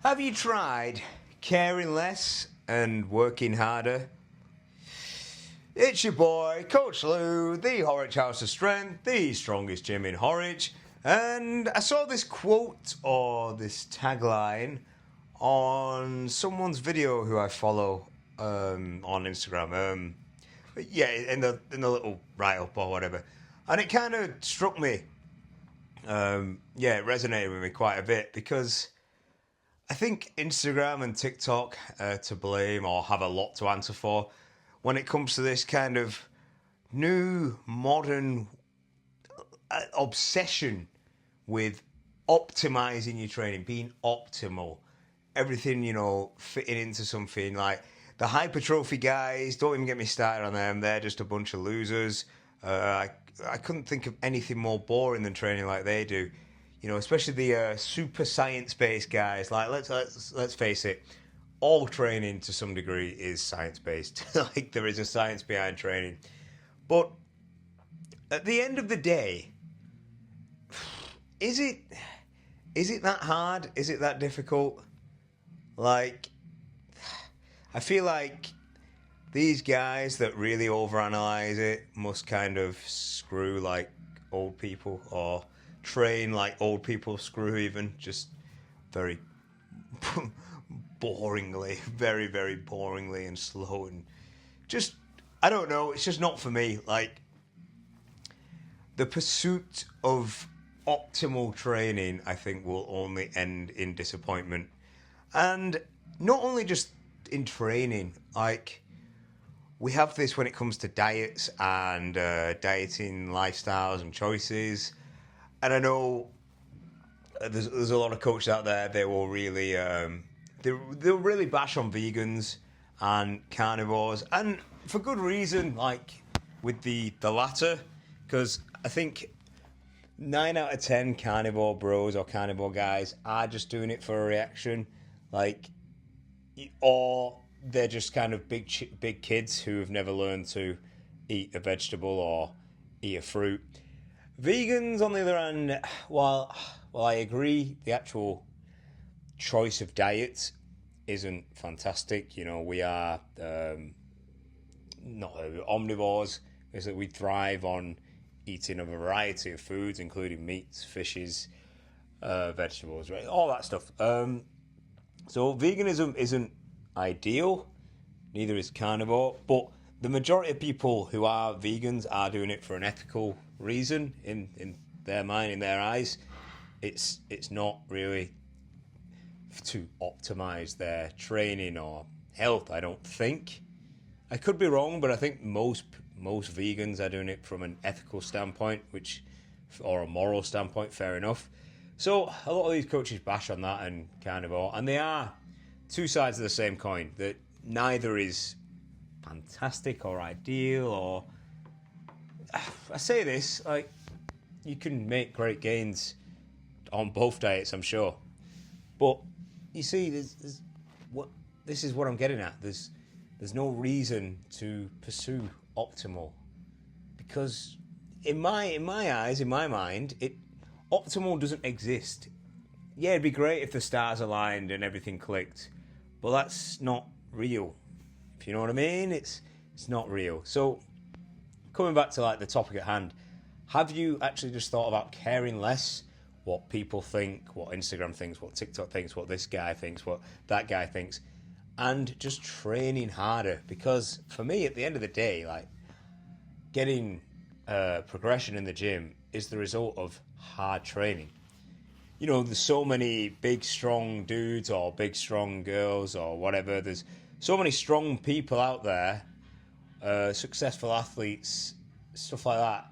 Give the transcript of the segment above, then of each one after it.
Have you tried caring less and working harder? It's your boy, Coach Lou, the Horwich House of Strength, the strongest gym in Horwich, and I saw this quote or this tagline on someone's video who I follow on Instagram. In the little write up or whatever, and it kind of struck me. It resonated with me quite a bit because I think Instagram and TikTok are to blame or have a lot to answer for when it comes to this kind of new modern obsession with optimizing your training, being optimal, everything, fitting into something. Like the hypertrophy guys, don't even get me started on them. They're just a bunch of losers. I couldn't think of anything more boring than training like they do. Especially the super science-based guys. Like let's face it, all training to some degree is science-based. Like there is a science behind training, but at the end of the day, is it that hard? Is it that difficult? Like, I feel like these guys that really overanalyze it must kind of screw like old people or train like old people screw even, just very boringly, very, very boringly and slow and just, I don't know, it's just not for me. Like, the pursuit of optimal training, I think, will only end in disappointment. And not only just in training, like, we have this when it comes to diets and dieting lifestyles and choices. And I know there's a lot of coaches out there. They will really they'll really bash on vegans and carnivores, and for good reason. Like with the latter, because I think 9 out of 10 carnivore bros or carnivore guys are just doing it for a reaction, like, or they're just kind of big kids who have never learned to eat a vegetable or eat a fruit. Vegans, on the other hand, while I agree the actual choice of diet isn't fantastic, we are not omnivores, is that we thrive on eating a variety of foods, including meats, fishes, vegetables, right? All that stuff. So veganism isn't ideal, neither is carnivore, but the majority of people who are vegans are doing it for an ethical reason in their mind, in their eyes. It's not really to optimize their training or health, I don't think. I could be wrong, but I think most vegans are doing it from an ethical standpoint, or a moral standpoint, fair enough. So a lot of these coaches bash on that and carnivore, and they are two sides of the same coin, that neither is fantastic or ideal, or I say this, like, you can make great gains on both diets, I'm sure, but you see, this is what I'm getting at. There's no reason to pursue optimal, because in my eyes, in my mind, optimal doesn't exist. Yeah, it'd be great if the stars aligned and everything clicked, but that's not real. If you know what I mean, it's not real. So, coming back to like the topic at hand, have you actually just thought about caring less what people think, what Instagram thinks, what TikTok thinks, what this guy thinks, what that guy thinks, and just training harder? Because for me, at the end of the day, like, getting progression in the gym is the result of hard training. There's so many big, strong dudes or big, strong girls or whatever. There's so many strong people out there, successful athletes, stuff like that,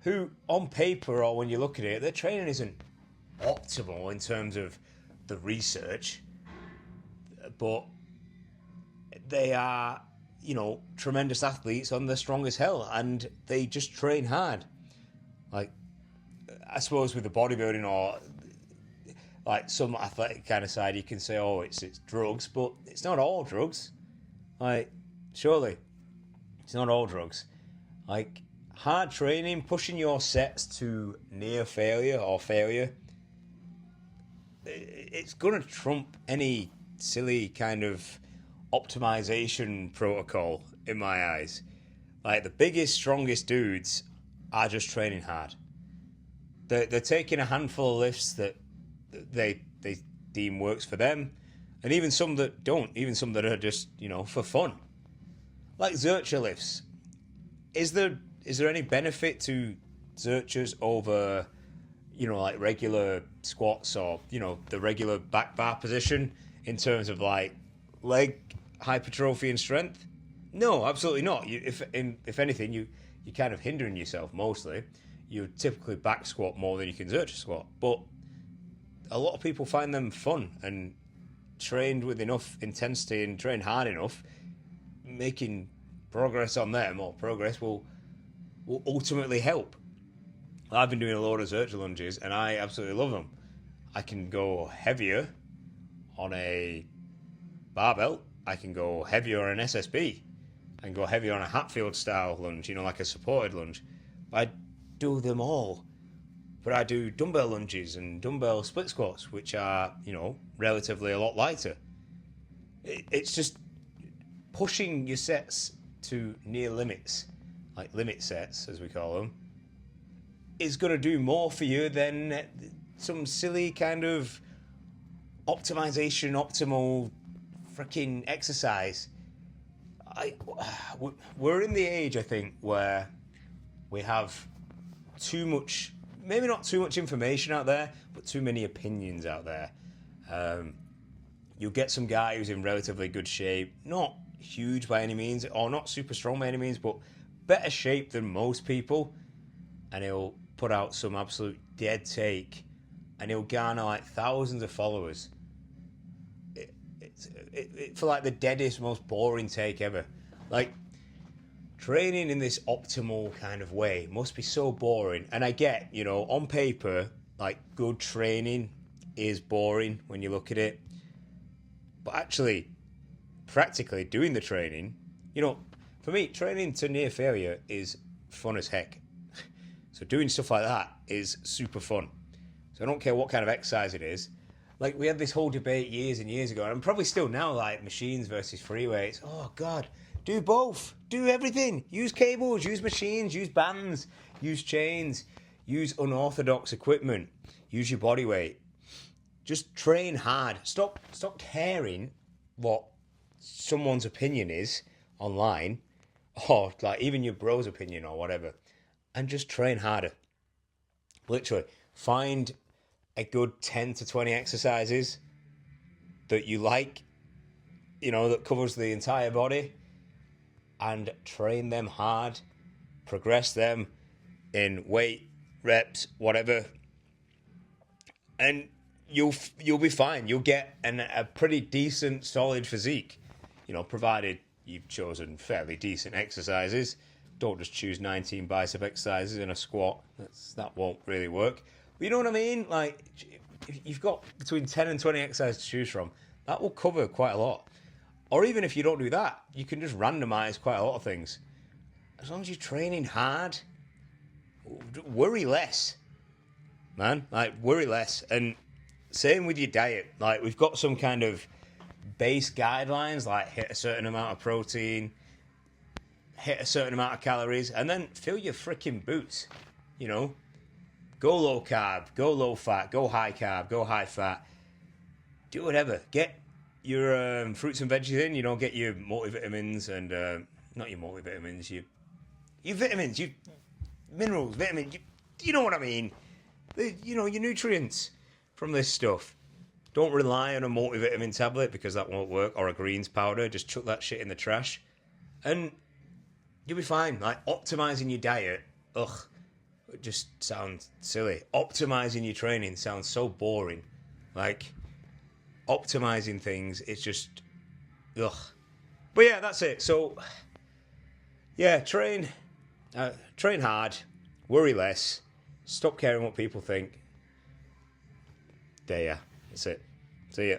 who on paper or when you look at it, their training isn't optimal in terms of the research, but they are, tremendous athletes and they're strong as hell, and they just train hard. Like, I suppose with the bodybuilding or like some athletic kind of side, you can say, oh, it's drugs, but it's not all drugs. Like, surely, it's not all drugs. Like, hard training, pushing your sets to near failure or failure, it's going to trump any silly kind of optimization protocol in my eyes. Like, the biggest, strongest dudes are just training hard. They're taking a handful of lifts that they deem works for them, and even some that don't, even some that are just, for fun. Like Zercher lifts. Is there any benefit to Zerchers over, like regular squats or, the regular back bar position in terms of like leg hypertrophy and strength? No, absolutely not. If anything, you're kind of hindering yourself mostly. You typically back squat more than you can Zercher squat, but a lot of people find them fun, and trained with enough intensity and trained hard enough, making progress on them, or progress will ultimately help. I've been doing a load of Zercher lunges and I absolutely love them. I can go heavier on a barbell. I can go heavier on an SSB. I can go heavier on a Hatfield style lunge, like a supported lunge. I do them all. But I do dumbbell lunges and dumbbell split squats, which are, relatively a lot lighter. It's just pushing your sets to near limits, like limit sets, as we call them, is going to do more for you than some silly kind of optimal freaking exercise. We're in the age, I think, where we have too much, maybe not too much information out there, but too many opinions out there. You'll get some guy who's in relatively good shape, not huge by any means, or not super strong by any means, but better shape than most people, and he'll put out some absolute dead take, and he'll garner like thousands of followers. For like the deadest, most boring take ever. Like, training in this optimal kind of way must be so boring. And I get, on paper, like, good training is boring when you look at it. But actually, practically doing the training, for me, training to near failure is fun as heck. So doing stuff like that is super fun. So I don't care what kind of exercise it is. Like, we had this whole debate years and years ago, and probably still now, like, machines versus free weights. Oh, God. Do both. Do everything. Use cables, use machines, use bands, use chains, use unorthodox equipment, use your body weight. Just train hard. Stop caring what someone's opinion is online, or like even your bro's opinion or whatever, and just train harder. Literally, find a good 10 to 20 exercises that you like, that covers the entire body, and train them hard, progress them in weight, reps, whatever, and you'll be fine. You'll get a pretty decent, solid physique, provided you've chosen fairly decent exercises. Don't just choose 19 bicep exercises in a squat. That won't really work. But you know what I mean? Like, if you've got between 10 and 20 exercises to choose from, that will cover quite a lot. Or even if you don't do that, you can just randomize quite a lot of things. As long as you're training hard, worry less, man. Like, worry less. And same with your diet. Like, we've got some kind of base guidelines, like hit a certain amount of protein, hit a certain amount of calories, and then fill your freaking boots. Go low carb, go low fat, go high carb, go high fat. Do whatever. Get your fruits and veggies in. Get your multivitamins and not your multivitamins, your vitamins, your minerals, vitamins. You know what I mean? Your nutrients from this stuff. Don't rely on a multivitamin tablet, because that won't work, or a greens powder. Just chuck that shit in the trash, and you'll be fine. Like, optimizing your diet, it just sounds silly. Optimizing your training sounds so boring. Like, optimizing things, it's just, ugh. But yeah, that's it. So, yeah, train hard, worry less, stop caring what people think. There, yeah, that's it. See ya.